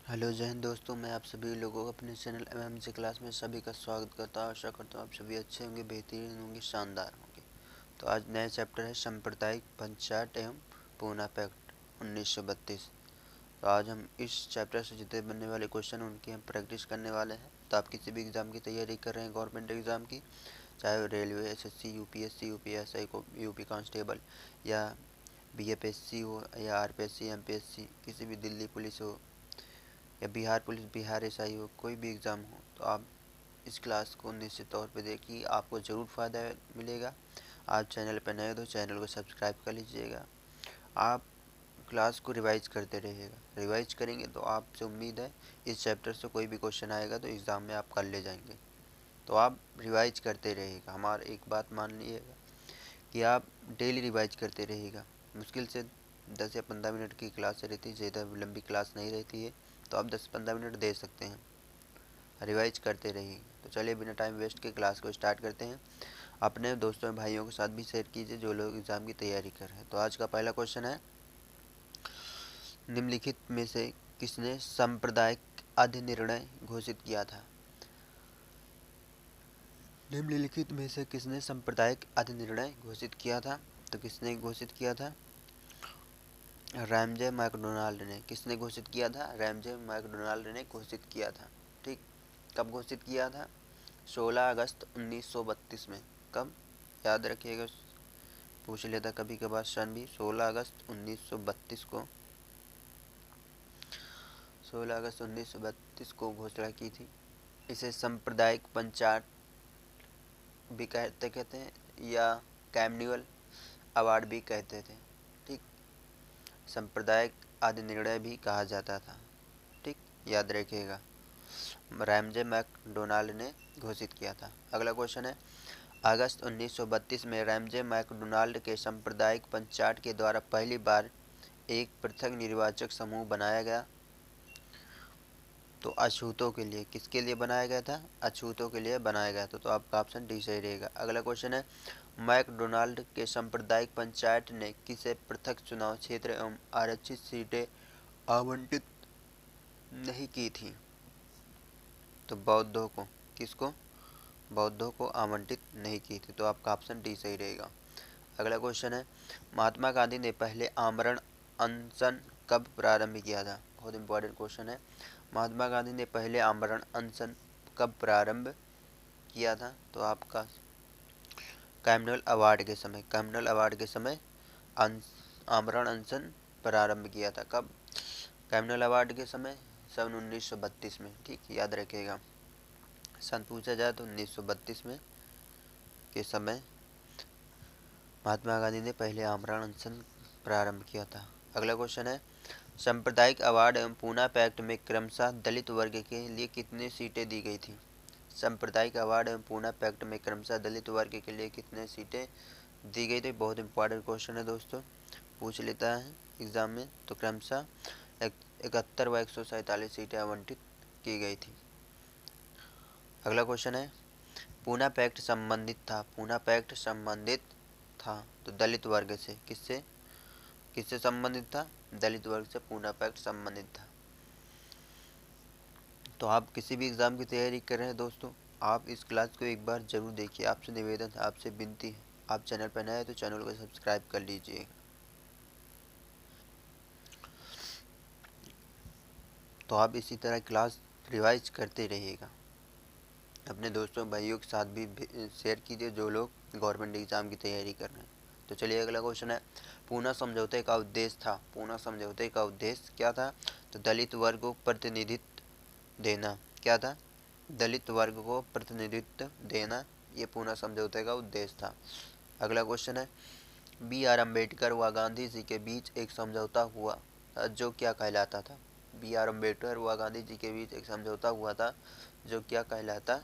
Hello जय हिंद दोस्तों, मैं आप सभी लोगों को अपने चैनल एमएमसी क्लास में सभी का स्वागत करता हूँ। आशा करता हूँ आप सभी अच्छे होंगे, बेहतरीन होंगे, शानदार होंगे। तो आज नया चैप्टर है सांप्रदायिक पंचायत एवं पूना पैक्ट 1932। तो आज हम इस चैप्टर से जितने बनने वाले क्वेश्चन उनकी हम प्रैक्टिस करने वाले हैं। तो आप किसी भी एग्ज़ाम की तैयारी कर रहे हैं, गवर्नमेंट एग्ज़ाम की, चाहे वो रेलवे, एसएससी, यूपीएससी, यूपीएसआई को यूपी कांस्टेबल, या बीएपीएससी हो, या आरपीएससी, एमपीएससी, किसी भी दिल्ली पुलिस हो, या बिहार पुलिस, बिहार एसआई हो, कोई भी एग्ज़ाम हो, तो आप इस क्लास को निश्चित तौर पे देखिए, आपको ज़रूर फ़ायदा मिलेगा। आप चैनल पर नए हो तो चैनल को सब्सक्राइब कर लीजिएगा। आप क्लास को रिवाइज करते रहिएगा। रिवाइज करेंगे तो आपसे उम्मीद है इस चैप्टर से कोई भी क्वेश्चन आएगा तो एग्ज़ाम में आप कर ले जाएंगे। तो आप रिवाइज करते रहिएगा। हमारा एक बात मान लीजिएगा कि आप डेली रिवाइज करते रहिएगा। मुश्किल से 10 या 15 मिनट की क्लास रहती है, ज़्यादा लंबी क्लास नहीं रहती है, तो आप 10-15 मिनट दे सकते हैं। रिवाइज करते रहिए। तो चलिए बिना टाइम वेस्ट के क्लास को स्टार्ट करते हैं। अपने दोस्तों भाइयों के साथ भी शेयर कीजिए जो लोग एग्ज़ाम की तैयारी कर रहे हैं। तो आज का पहला क्वेश्चन है, निम्नलिखित में से किसने सांप्रदायिक अधिनिर्णय घोषित किया था? निम्नलिखित में से किसने सांप्रदायिक अधिनिर्णय घोषित किया था? तो किसने घोषित किया था? रैमजे मैकडोनाल्ड ने। किसने घोषित किया था? रैमजे मैकडोनाल्ड ने घोषित किया था। ठीक। कब घोषित किया था? 16 अगस्त 1932 में। कब? याद रखिएगा, पूछ लेता कभी कभार सन भी। 16 अगस्त 1932 को, 16 अगस्त 1932 को घोषणा की थी। इसे सांप्रदायिक पंचायत भी कहते कहते हैं, या कैमन्यूअल अवार्ड भी कहते थे। ठीक। सांप्रदायिक आदि निर्णय भी कहा जाता था। ठीक, याद रखिएगा, रैमजे मैकडोनाल्ड ने घोषित किया था। अगला क्वेश्चन है, अगस्त 1932 में रैमजे मैकडोनाल्ड के सांप्रदायिक पंचायत के द्वारा पहली बार एक पृथक निर्वाचक समूह बनाया गया। तो अछूतों के लिए। किसके लिए बनाया गया था? अछूतों के लिए बनाया गया था। तो आपका ऑप्शन डी सही रहेगा। अगला क्वेश्चन है, मैकडोनाल्ड के सांप्रदायिक पंचायत ने किसे पृथक चुनाव क्षेत्र एवं आरक्षित सीटें आवंटित नहीं की थी? तो बौद्धों को। किसको? बौद्धों को आवंटित नहीं की थी। तो आपका ऑप्शन डी सही रहेगा। अगला क्वेश्चन है, महात्मा गांधी ने पहले आमरण अनशन कब प्रारंभ किया था? बहुत इंपॉर्टेंट क्वेश्चन है। महात्मा गांधी ने पहले आमरण अनशन कब प्रारंभ किया था? तो आपका कम्युनल अवार्ड के समय। कम्युनल अवार्ड के समय आमरण अनशन प्रारंभ किया था। कब? कम्युनल अवार्ड के समय सन 1932 में। ठीक, याद रखिएगा। सन पूछा जाए तो 1932 में के समय महात्मा गांधी ने पहले आमरण अनशन प्रारंभ किया था। अगला क्वेश्चन है, सांप्रदायिक अवार्ड एवं पूना पैक्ट में क्रमशः दलित वर्ग के लिए कितनी सीटें दी गई थी? सांप्रदायिक अवार्ड एवं पूना पैक्ट में क्रमशः दलित वर्ग के लिए कितने सीटें दी गई थी? बहुत इंपॉर्टेंट क्वेश्चन है दोस्तों, पूछ लेता है एग्जाम में। तो क्रमशः 71 व 147 सीटें आवंटित की गई थी। अगला क्वेश्चन है, पूना पैक्ट संबंधित था। पूना पैक्ट संबंधित था तो दलित वर्ग से। किससे? किससे संबंधित था? दलित वर्ग से पूना पैक्ट संबंधित था। तो आप किसी भी एग्ज़ाम की तैयारी कर रहे हैं दोस्तों, आप इस क्लास को एक बार ज़रूर देखिए। आपसे निवेदन है, आपसे विनती है, आप चैनल पर नए हैं तो चैनल को सब्सक्राइब कर लीजिए। तो आप इसी तरह क्लास रिवाइज करते रहिएगा। अपने दोस्तों भाइयों के साथ भी शेयर कीजिए जो लोग गवर्नमेंट एग्ज़ाम की तैयारी कर रहे हैं। तो चलिए अगला क्वेश्चन है, पूना समझौते का उद्देश्य था। पूना समझौते का उद्देश्य क्या था? तो दलित वर्ग को प्रतिनिधित्व देना। क्या था? दलित वर्ग को प्रतिनिधित्व देना, ये पूना समझौते का उद्देश्य था। अगला क्वेश्चन है, बी आर अम्बेडकर व गांधी जी के बीच एक समझौता हुआ जो क्या कहलाता था? बी आर अम्बेडकर व गांधी जी के बीच एक समझौता हुआ था जो क्या कहलाता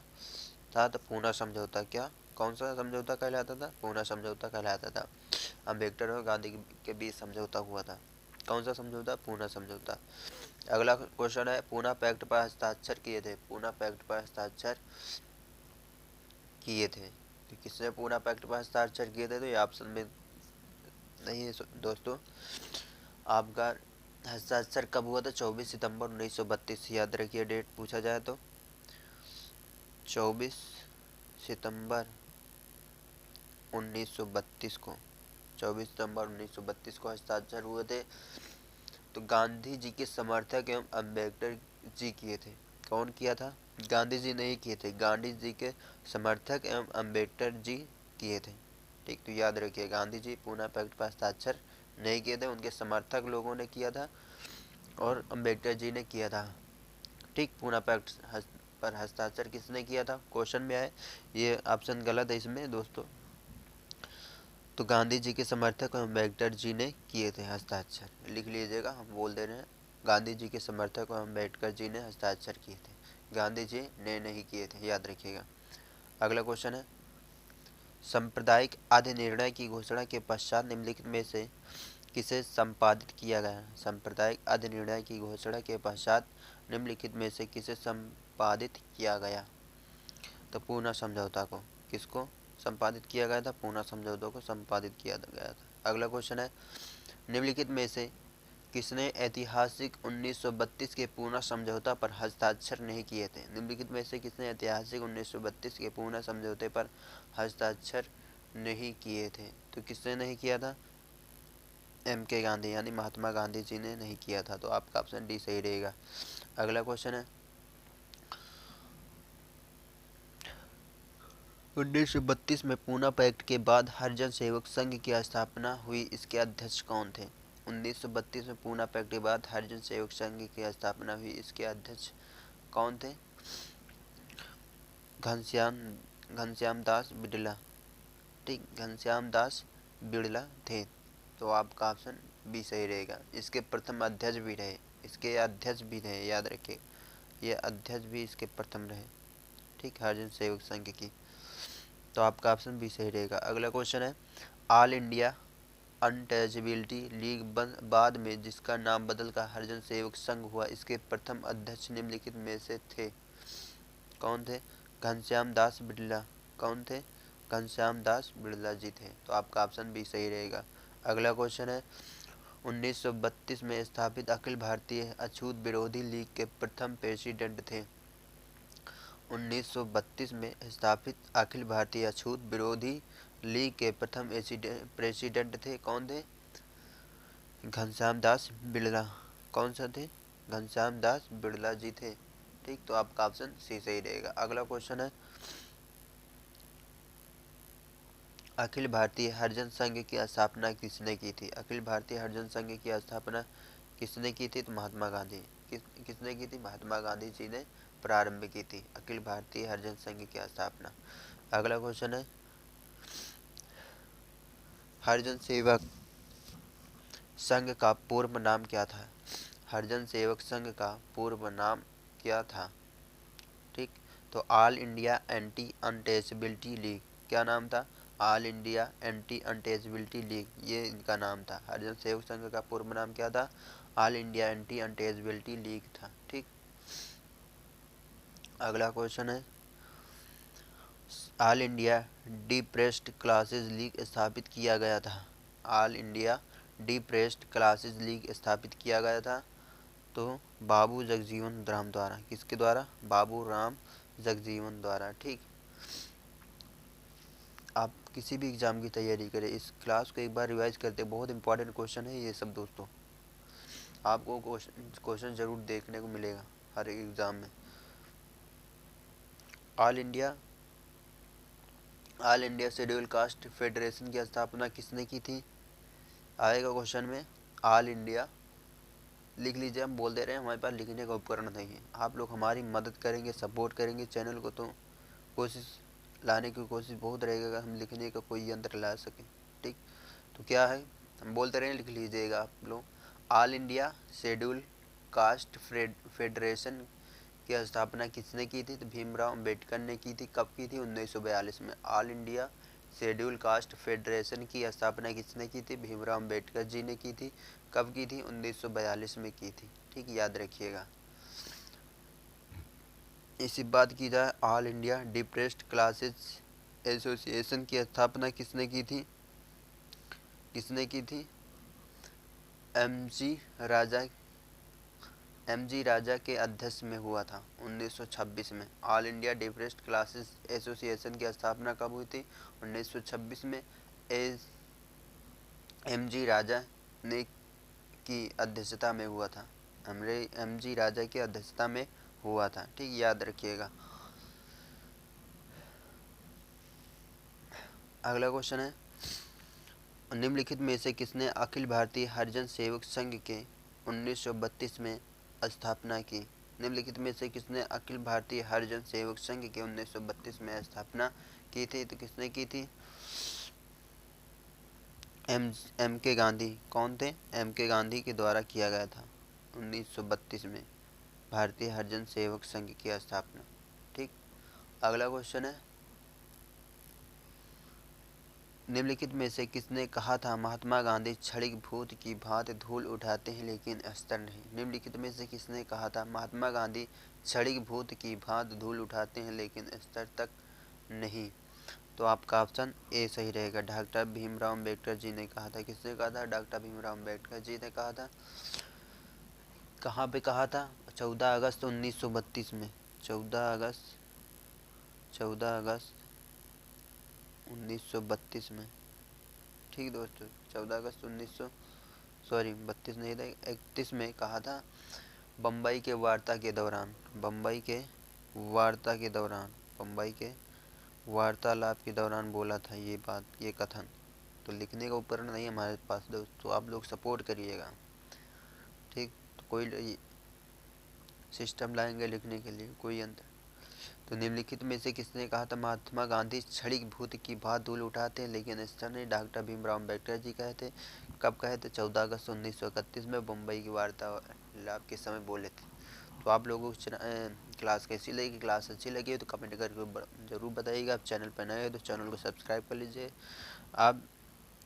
था? तो पूना समझौता। क्या, कौन सा समझौता कहलाता था? पूना समझौता कहलाता था। अम्बेडकर और गांधी के बीच समझौता हुआ था। कौन सा समझौता? पूना समझौता। अगला क्वेश्चन है, पूना पैक्ट पर हस्ताक्षर किए थे। पूना पैक्ट पर हस्ताक्षर किए थे तो किसने पूना पैक्ट पर हस्ताक्षर किए थे? तो ये ऑप्शन में नहीं है दोस्तों, आपका हस्ताक्षर कब हुआ था? 24 सितंबर 1932। याद रखिए डेट पूछा जाए तो 24 सितंबर 1932 को, 24 सितंबर 1932 को हस्ताक्षर हुए थे। तो गांधी जी के समर्थक एवं अम्बेडकर जी किए थे। कौन किया था? गांधी जी नहीं किए थे, गांधी जी के समर्थक एवं अम्बेडकर जी किए थे। ठीक, तो याद रखिए गांधी जी पूना पैक्ट पर हस्ताक्षर नहीं किए थे, उनके समर्थक लोगों ने किया था और अम्बेडकर जी ने किया था। ठीक, पूना पैक्ट पर हस्ताक्षर किसने किया था? क्वेश्चन में आए, ये ऑप्शन गलत है इसमें दोस्तों। तो गांधी जी के समर्थक और अम्बेडकर जी ने किए थे हस्ताक्षर, लिख लीजिएगा, हम बोल दे रहे हैं गांधी जी के समर्थक और अम्बेडकर जी ने हस्ताक्षर किए थे, गांधी जी ने नहीं किए थे, याद रखिएगा। अगला क्वेश्चन है, सांप्रदायिक अधिनिर्णय की घोषणा के पश्चात निम्नलिखित में से किसे संपादित किया गया? सांप्रदायिक अधिनिर्णय की घोषणा के पश्चात निम्नलिखित में से किसे संपादित किया गया? तो पूना समझौता को। किसको संपादित किया गया था? पूना समझौता को संपादित किया गया था। अगला क्वेश्चन है, निम्नलिखित में से किसने ऐतिहासिक 1932 के पूना समझौता पर हस्ताक्षर नहीं किए थे? निम्नलिखित में से किसने ऐतिहासिक 1932 के पूना समझौते पर हस्ताक्षर नहीं किए थे? तो किसने नहीं किया था? के गांधी यानी महात्मा गांधी जी ने नहीं किया था। तो आपका ऑप्शन डी सही रहेगा। अगला क्वेश्चन है, 1932 में पूना पैक्ट के बाद हरिजन सेवक संघ की स्थापना हुई, इसके अध्यक्ष कौन थे? 1932 में पूना पैक्ट के बाद हरिजन सेवक संघ की स्थापना हुई, इसके अध्यक्ष कौन थे? घनश्याम घनश्याम दास बिड़ला। ठीक, घनश्याम दास बिड़ला थे। तो आपका ऑप्शन बी सही रहेगा। इसके प्रथम अध्यक्ष भी रहे, इसके अध्यक्ष भी रहे, याद रखिए, ये अध्यक्ष भी इसके प्रथम रहे। ठीक, हरिजन सेवक संघ की। तो आपका ऑप्शन बी सही रहेगा। अगला क्वेश्चन है, ऑल इंडिया अनटचेबिलिटी लीग बाद में जिसका नाम बदलकर हरिजन सेवक संघ हुआ, इसके प्रथम अध्यक्ष निम्नलिखित में से थे? कौन थे? घनश्याम दास बिड़ला। कौन थे? घनश्याम दास बिड़ला जी थे। तो आपका ऑप्शन बी सही रहेगा। अगला क्वेश्चन है, 1932 में स्थापित अखिल भारतीय अछूत विरोधी लीग के प्रथम प्रेसिडेंट थे? 1932 में स्थापित अखिल भारतीय अछूत विरोधी लीग के प्रथम प्रेसिडेंट थे, कौन थे? घनश्याम दास बिड़ला। कौन सा थे? घनश्याम दास बिड़ला जी थे। ठीक, तो आपका ऑप्शन सी सही रहेगा। अगला क्वेश्चन है, अखिल भारतीय हरिजन संघ की स्थापना किसने की थी? अखिल भारतीय हरिजन संघ की स्थापना किसने की थी? तो महात्मा गांधी। किसने की थी? महात्मा गांधी जी ने प्रारंभ की थी अखिल भारतीय हरिजन संघ की स्थापना। अगला क्वेश्चन है, हरिजन सेवक संघ का पूर्व नाम क्या था? हरिजन सेवक संघ का पूर्व नाम क्या था? ठीक, तो all India anti untouchability league, क्या नाम था? All India anti untouchability league, ये इनका नाम था। हरिजन सेवक संघ का पूर्व नाम क्या था? All India anti untouchability league था। ठीक, अगला क्वेश्चन है, all India depressed classes league स्थापित किया गया था? All India depressed classes league स्थापित किया गया था तो बाबू जगजीवन राम द्वारा। किसके द्वारा? बाबू राम जगजीवन द्वारा। ठीक, आप किसी भी एग्जाम की तैयारी करें, इस क्लास को एक बार रिवाइज करते, बहुत इंपॉर्टेंट क्वेश्चन है ये सब दोस्तों, आपको क्वेश्चन जरूर देखने को मिलेगा हर एग्जाम में। All India schedule caste federation की स्थापना किसने की थी? आएगा क्वेश्चन में, ऑल इंडिया लिख लीजिए, हम बोल दे रहे हैं हमारे पास लिखने का उपकरण नहीं है, आप लोग हमारी मदद करेंगे, सपोर्ट करेंगे चैनल को, तो कोशिश लाने की कोशिश बहुत रहेगा अगर हम लिखने का कोई यंत्र ला सकें। ठीक, तो क्या है, हम बोलते रहे, लिख लीजिएगा आप लोग। All India schedule caste federation की स्थापना किसने की थी? तो भीमराव अंबेडकर ने की थी। कब की थी? 1942 में। All India schedule caste federation की स्थापना किसने की थी? भीमराव अंबेडकर जी ने की थी। कब की थी? 1942 में की थी। ठीक, याद रखिएगा। इसी बात की जाए, all India depressed classes association की स्थापना किसने की थी? किसने की थी? एम जी राजा एमजी राजा के अध्यक्ष में हुआ था? 1926 में। All India depressed classes association की स्थापना कब हुई थी? 1926 में। एस एमजी राजा ने की अध्यक्षता में हुआ था। एमजी राजा की अध्यक्षता में हुआ था। ठीक, याद रखिएगा। अगला क्वेश्चन है, निम्नलिखित में से किसने अखिल भारतीय हरिजन सेवक संघ के 1932 में स्थापना की? निम्नलिखित में से किसने अखिल भारतीय हरिजन सेवक संघ के 1932 में स्थापना की थी? तो किसने की थी? एम के गांधी। कौन थे? एम के गांधी के द्वारा किया गया था 1932 में भारतीय हरिजन सेवक संघ की स्थापना। ठीक, अगला क्वेश्चन है, निम्नलिखित में से किसने कहा था महात्मा गांधी क्षणिक भूत की भांति धूल उठाते हैं लेकिन स्तर नहीं? निम्नलिखित में से किसने कहा था महात्मा गांधी क्षणिक भूत की भांति धूल उठाते हैं लेकिन स्तर तक नहीं? तो आपका ऑप्शन ए सही रहेगा। डॉक्टर भीमराव अम्बेडकर जी ने कहा था। किसने कहा था? डॉक्टर भीमराव अम्बेडकर जी ने कहा था। कहाँ पे कहा था? 14 अगस्त 1932 में। 14 अगस्त 1932 में। ठीक दोस्तों, 14 अगस्त 32 नहीं था, 31 में कहा था। बम्बई के वार्ता के दौरान बम्बई के वार्तालाप के दौरान बोला था ये बात, ये कथन। तो लिखने का उपकरण नहीं हमारे पास दोस्तों, तो आप लोग सपोर्ट करिएगा। ठीक, तो कोई सिस्टम लाएंगे लिखने के लिए, कोई अंतर। तो निम्नलिखित में से किसने कहा था महात्मा गांधी क्षणिक भूत की भांति धूल उठाते हैं लेकिन स्तर नहीं? डॉक्टर भीमराव अम्बेडकर जी कहे थे। कब कहे थे? 14 अगस्त 1931 में बम्बई की वार्तालाप के समय बोले थे। तो आप लोगों को क्लास कैसी लगी? क्लास अच्छी लगी तो कमेंट करके ज़रूर बताइएगा। आप चैनल पर नए हो तो चैनल को सब्सक्राइब कर लीजिए। आप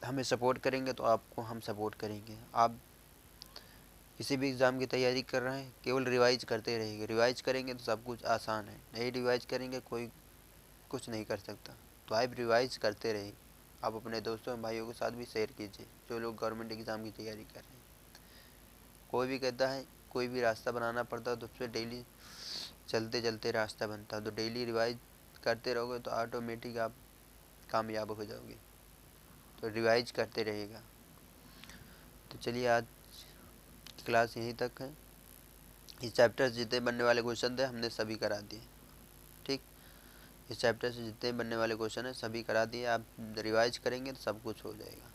हमें सपोर्ट करेंगे तो आपको हम सपोर्ट करेंगे। आप किसी भी एग्ज़ाम की तैयारी कर रहे हैं, केवल रिवाइज करते रहिए। रिवाइज करेंगे तो सब कुछ आसान है, नहीं रिवाइज करेंगे कोई कुछ नहीं कर सकता। तो आप रिवाइज करते रहिए। आप अपने दोस्तों भाइयों के साथ भी शेयर कीजिए जो लोग गवर्नमेंट एग्ज़ाम की तैयारी कर रहे हैं। कोई भी कहता है कोई भी रास्ता बनाना पड़ता है तो उससे डेली चलते चलते रास्ता बनता है। तो डेली रिवाइज करते रहोगे तो ऑटोमेटिक आप कामयाब हो जाओगे। तो रिवाइज करते रहिएगा। तो चलिए, आज क्लास यहीं तक है। इस चैप्टर से जितने बनने वाले क्वेश्चन थे हमने सभी करा दिए। ठीक, इस चैप्टर से जितने बनने वाले क्वेश्चन हैं सभी करा दिए। आप रिवाइज करेंगे तो सब कुछ हो जाएगा।